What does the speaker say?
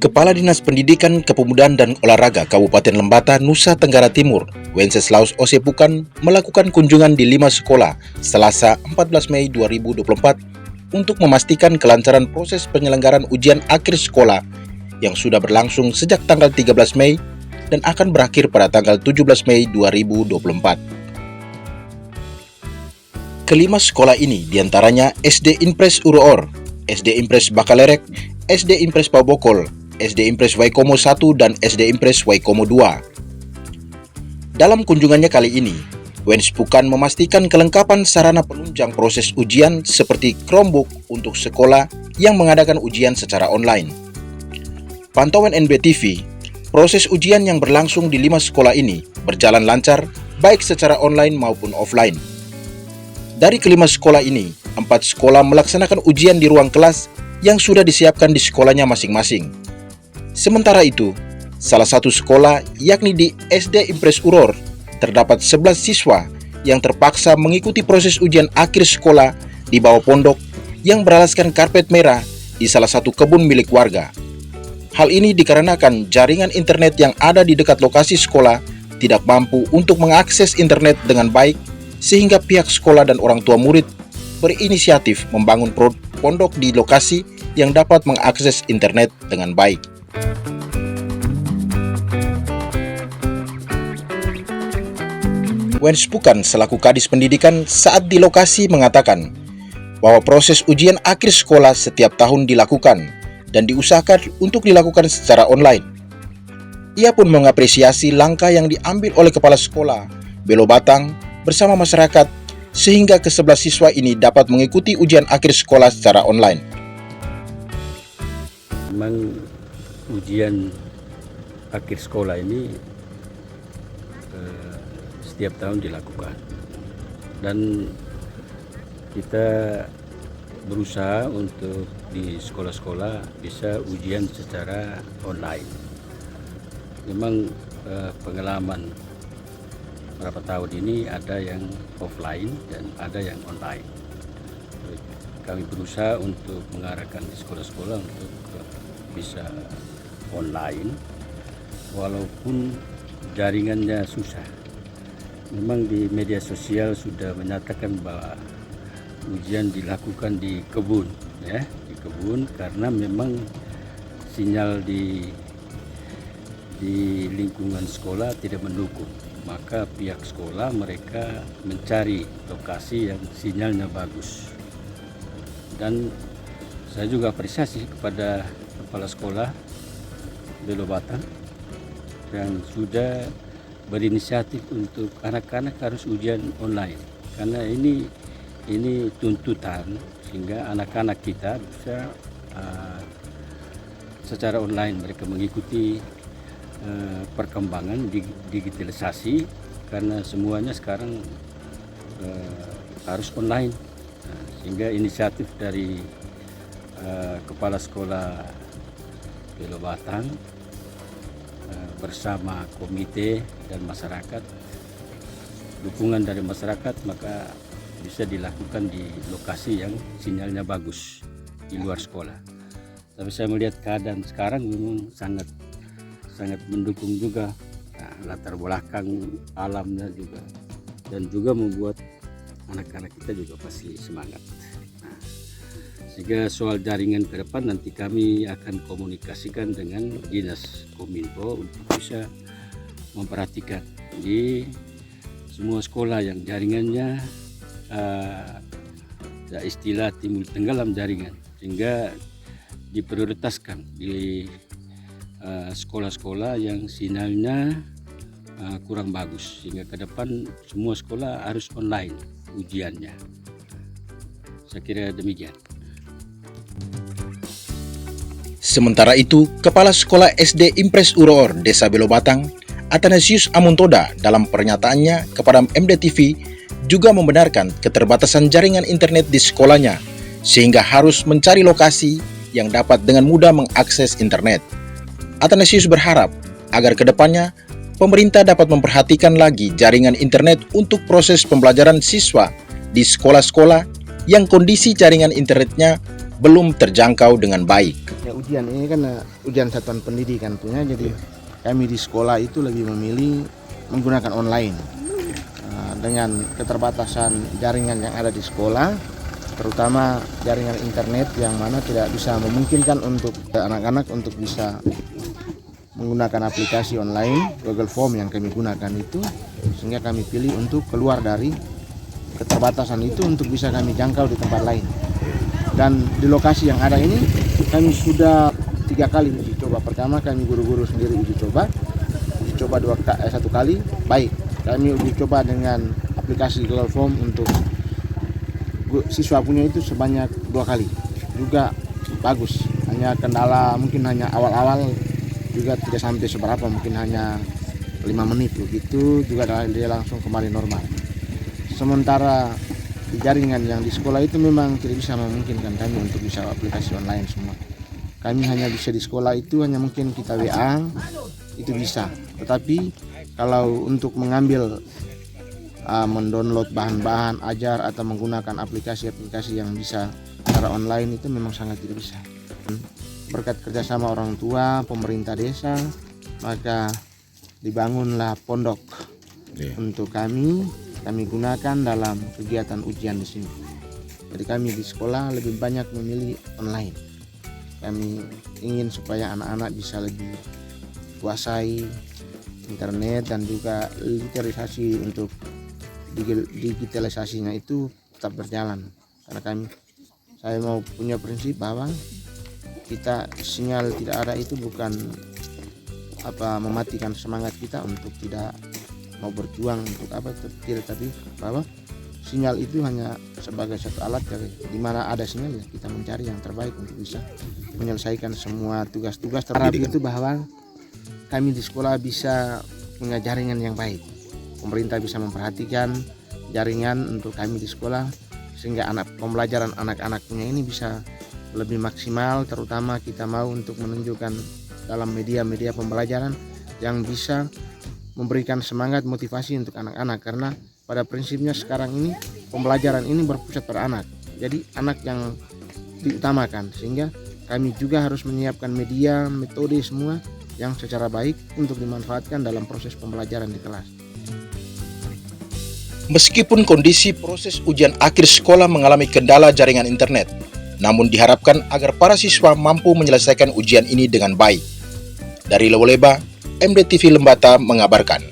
Kepala Dinas Pendidikan, Kepemudaan dan Olahraga Kabupaten Lembata, Nusa Tenggara Timur, Wenceslaus Osepukan, melakukan kunjungan di 5 sekolah Selasa 14 Mei 2024 untuk memastikan kelancaran proses penyelenggaraan ujian akhir sekolah yang sudah berlangsung sejak tanggal 13 Mei dan akan berakhir pada tanggal 17 Mei 2024. Kelima sekolah ini diantaranya SD Impres Uroor, SD Impres Bakalerek, SD Impres Pabokol, SD Impres Waikomo 1 dan SD Impres Waikomo 2. Dalam kunjungannya kali ini, Wenspukan memastikan kelengkapan sarana penunjang proses ujian seperti Chromebook untuk sekolah yang mengadakan ujian secara online. Pantauan NBTV, proses ujian yang berlangsung di 5 sekolah ini berjalan lancar baik secara online maupun offline. Dari kelima sekolah ini, 4 sekolah melaksanakan ujian di ruang kelas yang sudah disiapkan di sekolahnya masing-masing. Sementara itu, salah satu sekolah yakni di SD Impres Uror terdapat 11 siswa yang terpaksa mengikuti proses ujian akhir sekolah di bawah pondok yang beralaskan karpet merah di salah satu kebun milik warga. Hal ini dikarenakan jaringan internet yang ada di dekat lokasi sekolah tidak mampu untuk mengakses internet dengan baik, sehingga pihak sekolah dan orang tua murid berinisiatif membangun pondok di lokasi yang dapat mengakses internet dengan baik. Wenspukan selaku Kadis Pendidikan saat di lokasi mengatakan bahwa proses ujian akhir sekolah setiap tahun dilakukan dan diusahakan untuk dilakukan secara online. Ia pun mengapresiasi langkah yang diambil oleh Kepala Sekolah Belo Batang bersama masyarakat sehingga ke-11 siswa ini dapat mengikuti ujian akhir sekolah secara online. Memang ujian akhir sekolah ini setiap tahun dilakukan dan kita berusaha untuk di sekolah-sekolah bisa ujian secara online. Memang pengalaman beberapa tahun ini ada yang offline dan ada yang online. Kami berusaha untuk mengarahkan di sekolah-sekolah untuk bisa online walaupun jaringannya susah. Memang di media sosial sudah menyatakan bahwa ujian dilakukan di kebun, ya, di kebun karena memang sinyal di lingkungan sekolah tidak mendukung. Maka pihak sekolah mereka mencari lokasi yang sinyalnya bagus. Dan saya juga apresiasi kepada Kepala Sekolah Belo Batang yang sudah berinisiatif untuk anak-anak harus ujian online karena ini tuntutan sehingga anak-anak kita bisa secara online mereka mengikuti perkembangan digitalisasi karena semuanya sekarang harus online. Sehingga inisiatif dari Kepala Sekolah Belo Batang bersama komite dan masyarakat, dukungan dari masyarakat, maka bisa dilakukan di lokasi yang sinyalnya bagus di luar sekolah. Tapi saya melihat keadaan sekarang memang sangat mendukung juga, latar belakang alamnya juga, dan juga membuat anak-anak kita juga pasti semangat. Sehingga soal jaringan ke depan nanti kami akan komunikasikan dengan Dinas Kominfo untuk bisa memperhatikan di semua sekolah yang jaringannya istilah timbul tenggelam jaringan, sehingga diprioritaskan di sekolah-sekolah yang sinyalnya kurang bagus, sehingga ke depan semua sekolah harus online ujiannya. Saya kira demikian. Sementara itu, Kepala Sekolah SD Impres Uroor Desa Belo Batang, Athanasius Amuntoda, dalam pernyataannya kepada MDTV juga membenarkan keterbatasan jaringan internet di sekolahnya sehingga harus mencari lokasi yang dapat dengan mudah mengakses internet. Athanasius berharap agar kedepannya pemerintah dapat memperhatikan lagi jaringan internet untuk proses pembelajaran siswa di sekolah-sekolah yang kondisi jaringan internetnya belum terjangkau dengan baik. Ya, ujian ini kan ujian satuan pendidikan punya, jadi kami di sekolah itu lebih memilih menggunakan online. Dengan keterbatasan jaringan yang ada di sekolah, terutama jaringan internet yang mana tidak bisa memungkinkan untuk anak-anak untuk bisa menggunakan aplikasi online Google Form yang kami gunakan itu, sehingga kami pilih untuk keluar dari keterbatasan itu untuk bisa kami jangkau di tempat lain. Dan di lokasi yang ada ini kami sudah 3 kali uji coba. Pertama kami guru-guru sendiri uji coba satu kali baik. Kami uji coba dengan aplikasi Google Form untuk siswa punya itu sebanyak 2 kali, juga bagus. Hanya kendala mungkin hanya awal-awal juga tidak sampai seberapa, mungkin hanya 5 menit begitu, juga dia langsung kembali normal. Sementara di jaringan yang di sekolah itu memang tidak bisa memungkinkan kami untuk bisa aplikasi online semua. Kami hanya bisa di sekolah itu hanya mungkin kita WA itu bisa, tetapi kalau untuk mengambil mendownload bahan-bahan ajar atau menggunakan aplikasi-aplikasi yang bisa secara online itu memang sangat tidak bisa. Berkat kerjasama orang tua, pemerintah desa, maka dibangunlah pondok untuk kami gunakan dalam kegiatan ujian di sini. Jadi kami di sekolah lebih banyak memilih online. Kami ingin supaya anak-anak bisa lebih kuasai internet dan juga literasi untuk digitalisasinya itu tetap berjalan. Karena saya mau punya prinsip bahwa kita sinyal tidak ada itu bukan mematikan semangat kita untuk tidak mau berjuang untuk tidak, tapi bahwa sinyal itu hanya sebagai satu alat di mana ada sinyal ya kita mencari yang terbaik untuk bisa menyelesaikan semua tugas-tugas. Harap itu bahwa kami di sekolah bisa punya jaringan yang baik. Pemerintah bisa memperhatikan jaringan untuk kami di sekolah sehingga pembelajaran anak-anaknya ini bisa lebih maksimal, terutama kita mau untuk menunjukkan dalam media-media pembelajaran yang bisa memberikan semangat motivasi untuk anak-anak, karena pada prinsipnya sekarang ini pembelajaran ini berpusat pada anak, jadi anak yang diutamakan, sehingga kami juga harus menyiapkan media, metode semua yang secara baik untuk dimanfaatkan dalam proses pembelajaran di kelas. Meskipun kondisi proses ujian akhir sekolah mengalami kendala jaringan internet, namun diharapkan agar para siswa mampu menyelesaikan ujian ini dengan baik. Dari Lewoleba, MDTV Lembata mengabarkan.